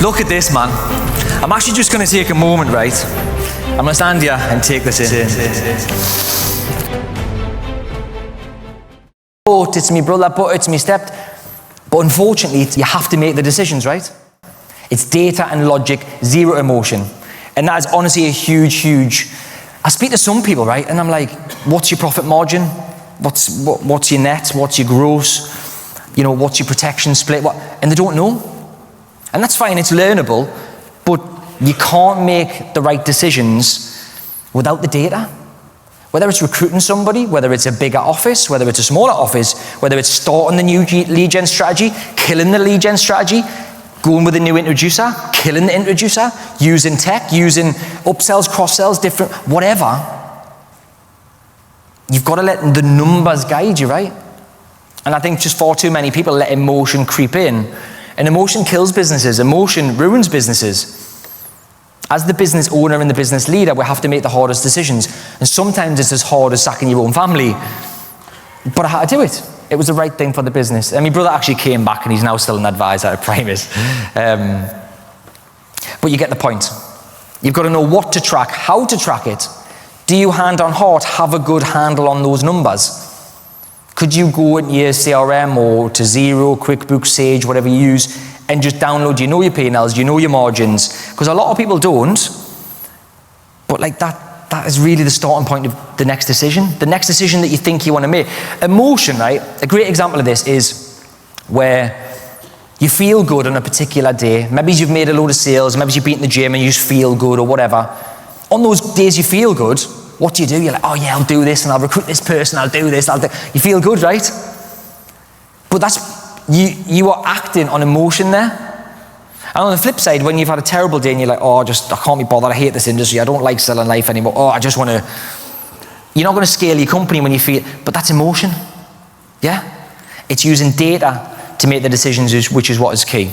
Look at this, man. I'm actually just going to take a moment, right? I'm going to stand here and take this in. But it's me brother, but it's me step. But unfortunately, you have to make the decisions, right? It's data and logic, zero emotion. And that is honestly a huge... I speak to some people, right? And I'm like, what's your profit margin? What's your net? What's your gross? You know, what's your protection split? And they don't know. And that's fine, it's learnable, but you can't make the right decisions without the data. Whether it's recruiting somebody, whether it's a bigger office, whether it's a smaller office, whether it's starting the new lead gen strategy, killing the lead gen strategy, going with a new introducer, killing the introducer, using tech, using upsells, cross-sells, different, whatever. You've got to let the numbers guide you, right? And I think just far too many people let emotion creep in. And emotion kills businesses. Emotion ruins businesses. As the business owner and the business leader, we have to make the hardest decisions. And sometimes it's as hard as sacking your own family. But I had to do it. It was the right thing for the business. And my brother actually came back and he's now still an advisor at Primus. But you get the point. You've got to know what to track, how to track it. Do you, hand on heart, have a good handle on those numbers? Could you go into your CRM or to Xero, QuickBooks, Sage, whatever you use, and just download, you know your P&Ls, you know your margins? Because a lot of people don't, but like that is really the starting point of the next decision that you think you want to make. Emotion, right? A great example of this is where you feel good on a particular day. Maybe you've made a load of sales, maybe you've been in the gym and you just feel good or whatever. On those days you feel good, what do? You're like, oh yeah, I'll do this and I'll recruit this person, I'll do this, You feel good, right? But that's, you are acting on emotion there. And on the flip side, when you've had a terrible day and you're like, oh, I can't be bothered, I hate this industry, I don't like selling life anymore, oh, I just want to, you're not going to scale your company when you feel, but that's emotion, yeah? It's using data to make the decisions, which is what is key.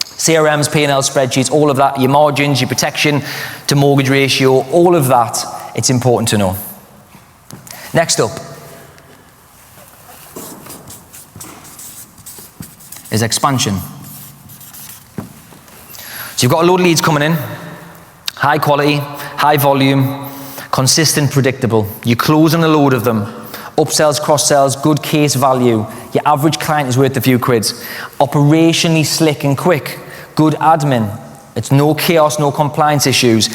CRMs, P&L spreadsheets, all of that, your margins, your protection to mortgage ratio, all of that, it's important to know. Next up is expansion. So you've got a load of leads coming in, high quality, high volume, consistent, predictable. You're closing a load of them. Upsells, cross-sells, good case value. Your average client is worth a few quids. Operationally slick and quick. Good admin. It's no chaos, no compliance issues.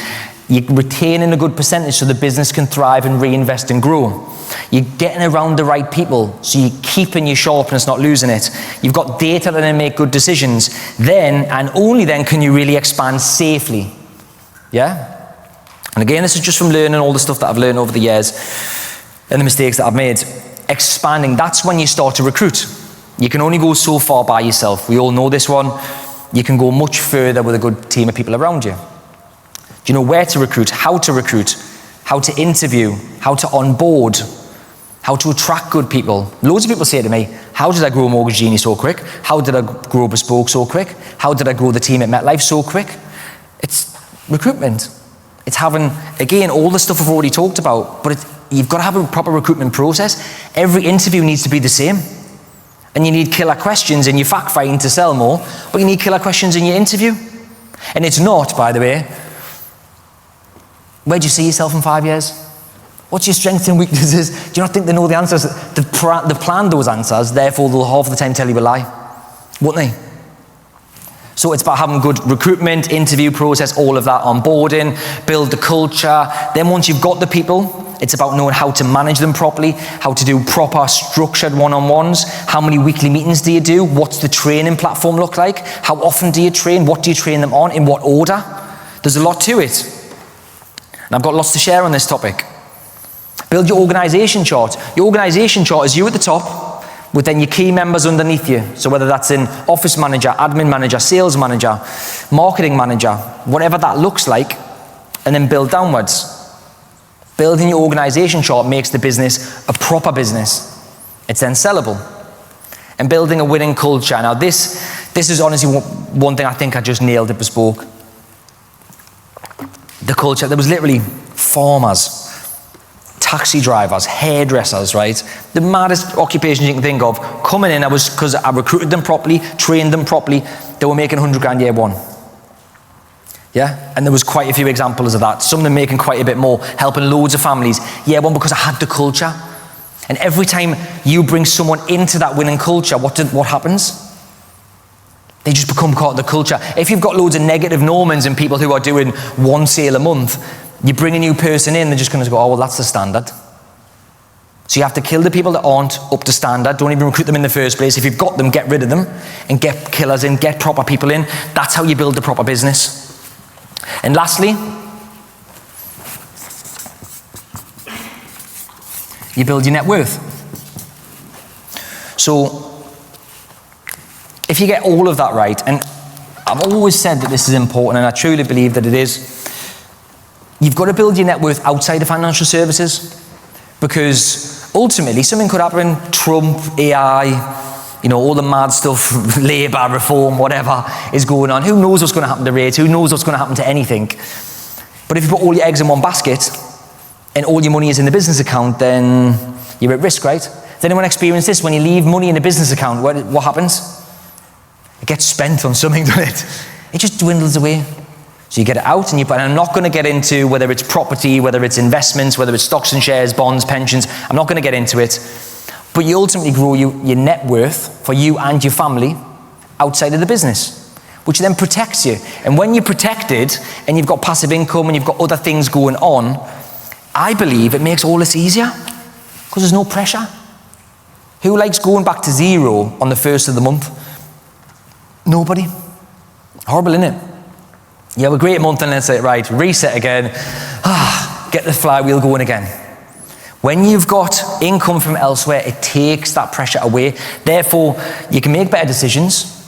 You're retaining a good percentage so the business can thrive and reinvest and grow. You're getting around the right people, so you're keeping your sharpness, not losing it. You've got data that then make good decisions. Then, and only then, can you really expand safely. Yeah? And again, this is just from learning all the stuff that I've learned over the years and the mistakes that I've made. Expanding, that's when you start to recruit. You can only go so far by yourself. We all know this one. You can go much further with a good team of people around you. Do you know where to recruit, how to interview, how to onboard, how to attract good people? Loads of people say to me, how did I grow Mortgage Genie so quick? How did I grow Bespoke so quick? How did I grow the team at MetLife so quick? It's recruitment. It's having, again, all the stuff we've already talked about, but you've got to have a proper recruitment process. Every interview needs to be the same. And you need killer questions in your fact finding to sell more, but you need killer questions in your interview. And it's not, by the way, where do you see yourself in 5 years? What's your strengths and weaknesses? Do you not think they know the answers? They've planned those answers, therefore they'll half the time tell you a lie, won't they? So it's about having good recruitment, interview process, all of that, onboarding, build the culture. Then once you've got the people, it's about knowing how to manage them properly, how to do proper structured one-on-ones, how many weekly meetings do you do, what's the training platform look like, how often do you train, what do you train them on, in what order? There's a lot to it. And I've got lots to share on this topic. Build your organization chart. Your organization chart is you at the top, with then your key members underneath you. So whether that's in office manager, admin manager, sales manager, marketing manager, whatever that looks like, and then build downwards. Building your organization chart makes the business a proper business. It's then sellable. And building a winning culture. Now this is honestly one thing I think I just nailed at Bespoke. The culture, there was literally farmers, taxi drivers, hairdressers, right? The maddest occupations you can think of. Coming in, because I recruited them properly, trained them properly, they were making 100 grand year one. Yeah, and there was quite a few examples of that. Some of them making quite a bit more, helping loads of families. Yeah, one, because I had the culture. And every time you bring someone into that winning culture, what happens? They just become part of the culture. If you've got loads of negative Normans and people who are doing one sale a month, you bring a new person in, they're just going to go, oh, well, that's the standard. So you have to kill the people that aren't up to standard. Don't even recruit them in the first place. If you've got them, get rid of them and get killers in, get proper people in. That's how you build a proper business. And lastly, you build your net worth. So if you get all of that right, and I've always said that this is important, and I truly believe that it is, you've got to build your net worth outside of financial services, because ultimately something could happen. Trump, AI, all the mad stuff, Labour, reform, whatever is going on. Who knows what's going to happen to rates? Who knows what's going to happen to anything? But if you put all your eggs in one basket and all your money is in the business account, then you're at risk, right? Does anyone experience this? When you leave money in a business account, what happens? It gets spent on something, doesn't it? It just dwindles away. So you get it out, and I'm not going to get into whether it's property, whether it's investments, whether it's stocks and shares, bonds, pensions. I'm not going to get into it. But you ultimately grow your net worth for you and your family outside of the business, which then protects you. And when you're protected and you've got passive income and you've got other things going on, I believe it makes all this easier because there's no pressure. Who likes going back to zero on the first of the month? Nobody. Horrible, isn't it? You have a great month and then say, right, reset again. Get the flywheel going again. When you've got income from elsewhere, it takes that pressure away. Therefore, you can make better decisions.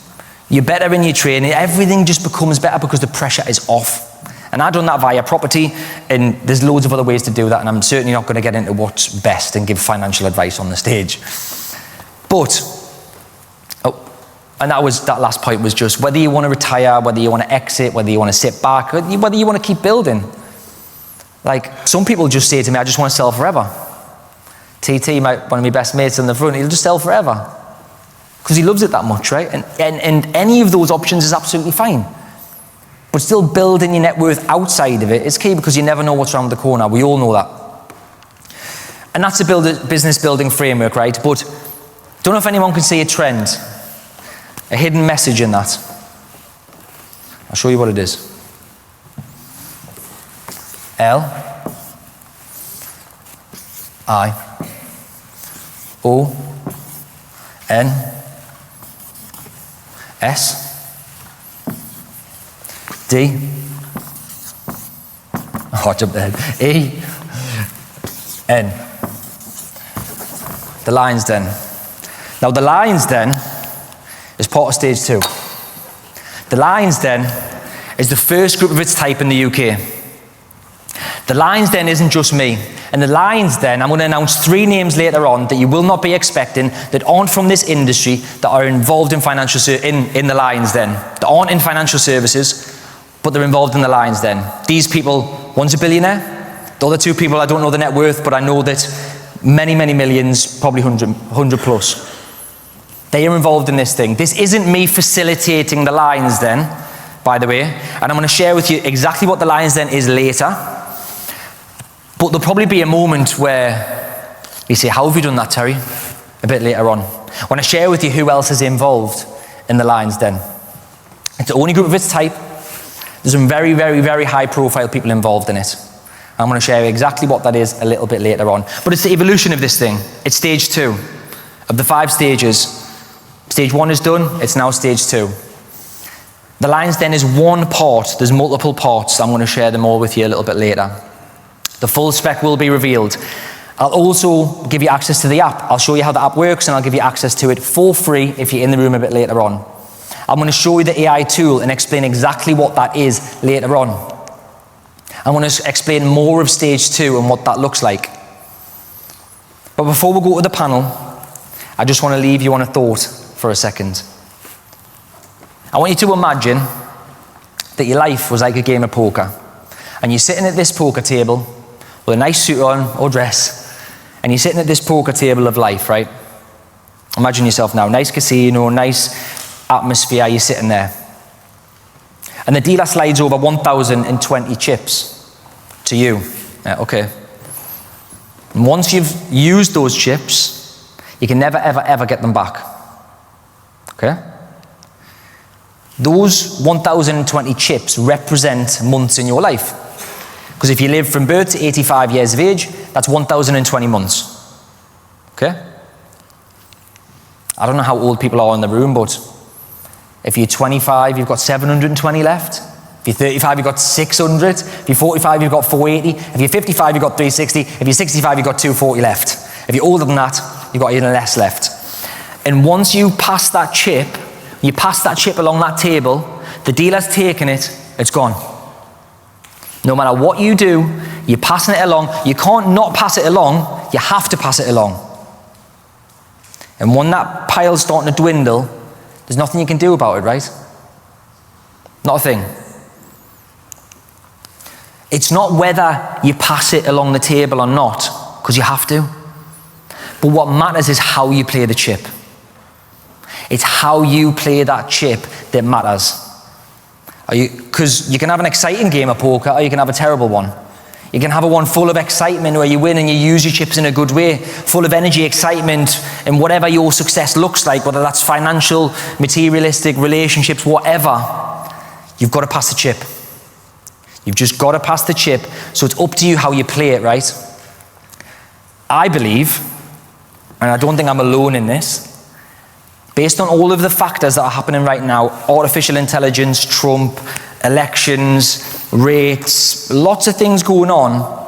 You're better in your training. Everything just becomes better because the pressure is off. And I've done that via property, and there's loads of other ways to do that, and I'm certainly not going to get into what's best and give financial advice on the stage. But and that last point was just whether you want to retire, whether you want to exit, whether you want to sit back, whether you want to keep building. Like, some people just say to me, I just want to sell forever. TT, one of my best mates in the front, he'll just sell forever. Because he loves it that much, right? And any of those options is absolutely fine. But still building your net worth outside of it is key, because you never know what's around the corner. We all know that. And that's a business building framework, right? But don't know if anyone can see a trend. A hidden message in that. I'll show you what it is. L I O N S D E N. The Lion's Den. Now, the Lion's Den is part of stage 2. The Lion's Den is the first group of its type in the UK. The Lion's Den isn't just me. And the Lion's Den, I'm going to announce 3 names later on that you will not be expecting, that aren't from this industry, that are involved in in the Lion's Den. That aren't in financial services, but they're involved in the Lion's Den. These people, one's a billionaire. The other 2 people, I don't know the net worth, but I know that many, many millions, probably 100 plus. They are involved in this thing. This isn't me facilitating the Lion's Den, by the way, and I'm going to share with you exactly what the Lion's Den is later. But there'll probably be a moment where you say, how have you done that, Terry? A bit later on. I want to share with you who else is involved in the Lion's Den. It's the only group of its type. There's some very, very, very high profile people involved in it. I'm going to share exactly what that is a little bit later on. But it's the evolution of this thing. It's stage 2 of the 5 stages. Stage 1 is done, it's now stage 2. The Lion's Den is one part, there's multiple parts. I'm going to share them all with you a little bit later. The full spec will be revealed. I'll also give you access to the app. I'll show you how the app works, and I'll give you access to it for free if you're in the room a bit later on. I'm going to show you the AI tool and explain exactly what that is later on. I'm going to explain more of stage 2 and what that looks like. But before we go to the panel, I just want to leave you on a thought for a second. I want you to imagine that your life was like a game of poker, and you're sitting at this poker table with a nice suit on or dress, and you're sitting at this poker table of life, right? Imagine yourself now, nice casino, nice atmosphere, you're sitting there. And the dealer slides over 1,020 chips to you. Yeah, okay. And once you've used those chips, you can never, ever, ever get them back. Okay? Those 1,020 chips represent months in your life. Because if you live from birth to 85 years of age, that's 1,020 months. Okay? I don't know how old people are in the room, but if you're 25, you've got 720 left. If you're 35, you've got 600. If you're 45, you've got 480. If you're 55, you've got 360. If you're 65, you've got 240 left. If you're older than that, you've got even less left. And once you pass that chip, you pass that chip along that table, the dealer's taking it, it's gone. No matter what you do, you're passing it along. You can't not pass it along. You have to pass it along. And when that pile's starting to dwindle, there's nothing you can do about it, right? Not a thing. It's not whether you pass it along the table or not, because you have to. But what matters is how you play the chip. It's how you play that chip that matters. Because you can have an exciting game of poker, or you can have a terrible one. You can have a one full of excitement where you win and you use your chips in a good way, full of energy, excitement, and whatever your success looks like, whether that's financial, materialistic, relationships, whatever, you've got to pass the chip. You've just got to pass the chip, so it's up to you how you play it, right? I believe, and I don't think I'm alone in this, based on all of the factors that are happening right now, artificial intelligence, Trump, elections, rates, lots of things going on,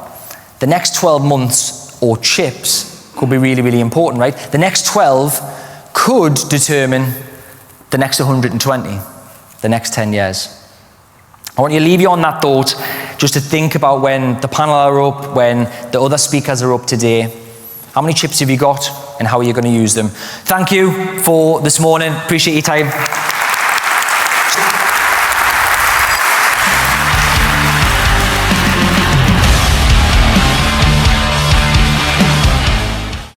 the next 12 months or chips could be really, really important, right? The next 12 could determine the next 120, the next 10 years. I want you to leave you on that thought, just to think about when the panel are up, when the other speakers are up today. How many chips have you got and how are you going to use them? Thank you for this morning. Appreciate your time.